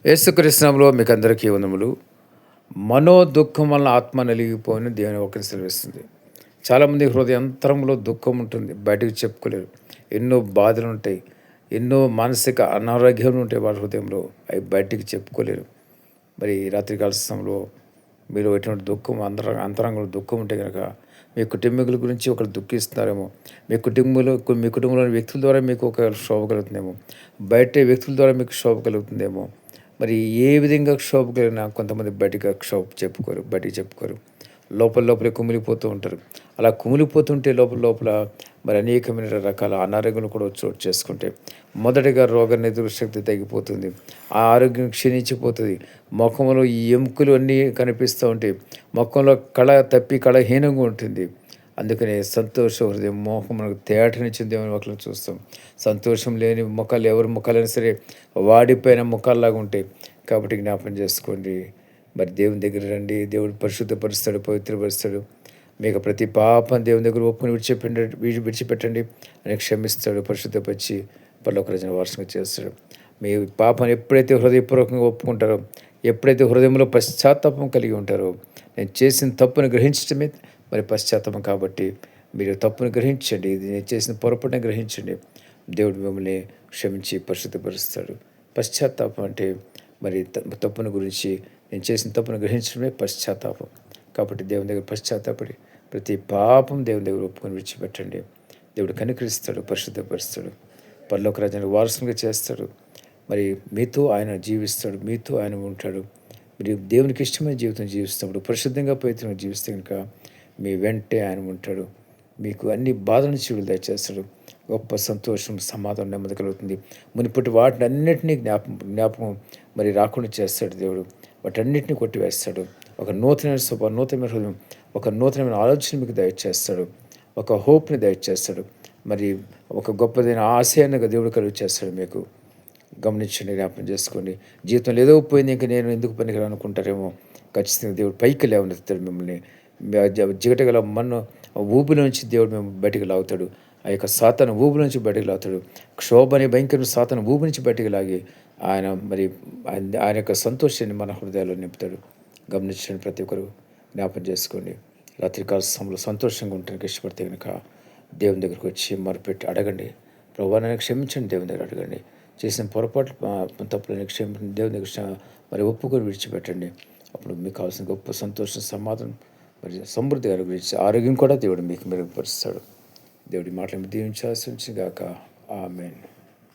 యేసుక్రీస్తు నామములో మీకు అందరికీ వందములు. మనోదుఃఖం వలన ఆత్మ నలిగిపోయిన దేవుని వాక్యం సెలవిస్తుంది. చాలామంది హృదయాంతరంలో దుఃఖం ఉంటుంది, బయటకు చెప్పుకోలేరు. ఎన్నో బాధలు ఉంటాయి, ఎన్నో మానసిక అనారోగ్యాలు ఉంటాయి వాళ్ళ హృదయంలో, అవి బయటికి చెప్పుకోలేరు. మరి ఈ రాత్రికాల సమయంలో మీలో ఎటువంటి దుఃఖం అంతరంగంలో దుఃఖం ఉంటే కనుక మీ కుటుంబీకుల గురించి ఒకరు దుఃఖిస్తున్నారేమో, మీ కుటుంబంలోని వ్యక్తుల ద్వారా మీకు ఒక శోభ కలుగుతుందేమో, బయట వ్యక్తుల ద్వారా మీకు శోభ కలుగుతుందేమో. మరి ఏ విధంగా క్షోభ కలిగినా కొంతమంది బయటికి చెప్పుకోరు. లోపలే కుమిలిపోతూ ఉంటారు. అలా కుమిలిపోతుంటే లోపల మరి అనేకమైన రకాల అనారోగ్యాలు కూడా చోటు చేసుకుంటాయి. మొదటిగా రోగనిరోధక శక్తి తగ్గిపోతుంది. ఆ ఆరోగ్యం క్షీణించిపోతుంది. ముఖంలో ఈ ఎముకలు అన్నీ కనిపిస్తూ ఉంటాయి. ముఖంలో కళహీనంగా ఉంటుంది. అందుకనే సంతోష హృదయం మోహం మనకు తేటనిచ్చిన దేవుని వాక్యం చూస్తాం. సంతోషం లేని ముఖాలు ఎవరి ముఖాలైనా సరే వాడిపోయిన ముఖాల్లాగా ఉంటాయి. కాబట్టి జ్ఞాపకం చేసుకోండి. మరి దేవుని దగ్గర రండి. దేవుడు పరిశుద్ధపరుస్తాడు, పవిత్రపరుస్తాడు. మీకు ప్రతి పాపం దేవుని దగ్గర ఒప్పుని విడిచిపెట్టండి. ఆయన క్షమిస్తాడు, పరిశుద్ధపరిచి పరలోక రాజ్యాన్ని వారసుగా చేస్తాడు. మీ పాపాన్ని ఎప్పుడైతే హృదయపూర్వకంగా ఒప్పుకుంటారో, ఎప్పుడైతే హృదయంలో పశ్చాత్తాపం కలిగి ఉంటారో, నేను చేసిన తప్పును గ్రహించడమే మరి పశ్చాత్తాపం. కాబట్టి మీరు తప్పును గ్రహించండి, ఇది నేను చేసిన పొరపాటుని గ్రహించండి. దేవుడు మిమ్మల్ని క్షమించి పరిశుద్ధపరుస్తాడు. పశ్చాత్తాపం అంటే మరి తప్పును గురించి, నేను చేసిన తప్పును గ్రహించడమే పశ్చాత్తాపం. కాబట్టి దేవుని దగ్గర పశ్చాత్తాపడి ప్రతి పాపం దేవుని దగ్గర ఒప్పుకొని విడిచిపెట్టండి. దేవుడు కనికరిస్తాడు, పరిశుద్ధపరుస్తాడు, పరలోక రాజ్యానికి వారసులుగా చేస్తాడు. మరి మీతో ఆయన జీవిస్తాడు, మీతో ఆయన ఉంటాడు. మీరు దేవునికి ఇష్టమైన జీవితం జీవిస్తున్నప్పుడు, పరిశుద్ధంగా పవిత్రంగా జీవిస్తే కనుక మీ వెంటే ఆయన ఉంటాడు. మీకు అన్ని బాధల నుంచి విడుదల దయచేస్తాడు. గొప్ప సంతోషం, సమాధానం, నెమ్మది కలుగుతుంది. మునుపటి వాటిని అన్నింటినీ జ్ఞాపకం మరి రాకుండా చేస్తాడు దేవుడు. వాటన్నిటిని కొట్టివేస్తాడు. ఒక నూతనమైన హృదయం, ఒక నూతనమైన ఆలోచన మీకు దయచేస్తాడు. ఒక హోప్ని దయచేస్తాడు. మరి ఒక గొప్పదైన ఆశయాన్ని దేవుడు కలుగు చేస్తాడు మీకు. గమనించండి, జ్ఞాపకం చేసుకోండి. జీవితంలో ఏదో పోయింది, ఇంకా నేను ఎందుకు పనికిరాను అనుకుంటారేమో. ఖచ్చితంగా దేవుడు పైకి లేవనెత్తాడు మిమ్మల్ని. జిగటగల మన్ను ఊబిలో నుంచి దేవుడు మేము బయటికి లాగుతాడు. ఆ యొక్క సాతాను ఊబి నుంచి బయటికి లాగుతాడు. క్షోభ అనే భయంకర సాతాను ఊబి నుంచి బయటికి లాగి ఆయన మరి ఆయన యొక్క సంతోషాన్ని మన హృదయాల్లో నింపుతాడు. గమనించండి, ప్రతి ఒక్కరు జ్ఞాపకం చేసుకోండి. రాత్రికాల సమయంలో సంతోషంగా ఉండడానికి ఇష్టపడితే కనుక దేవుని దగ్గరికి వచ్చి మొరపెట్టి అడగండి. ప్రభువా నన్ను క్షమించండి, దేవుని దగ్గర అడగండి. చేసిన పొరపాట్లు తప్పులని క్షమించండి, దేవుని దగ్గర మరి ఒప్పుకొని విడిచిపెట్టండి. అప్పుడు మీకు కావాల్సిన గొప్ప సంతోషం, సమాధానం, మరి సమృద్ధి అనుగ్రహించి ఆరోగ్యం కూడా దేవుడు మీకు మెరుగుపరుస్తాడు. దేవుడి మాటలను దీవించాల్సి గాక. ఆమేన్.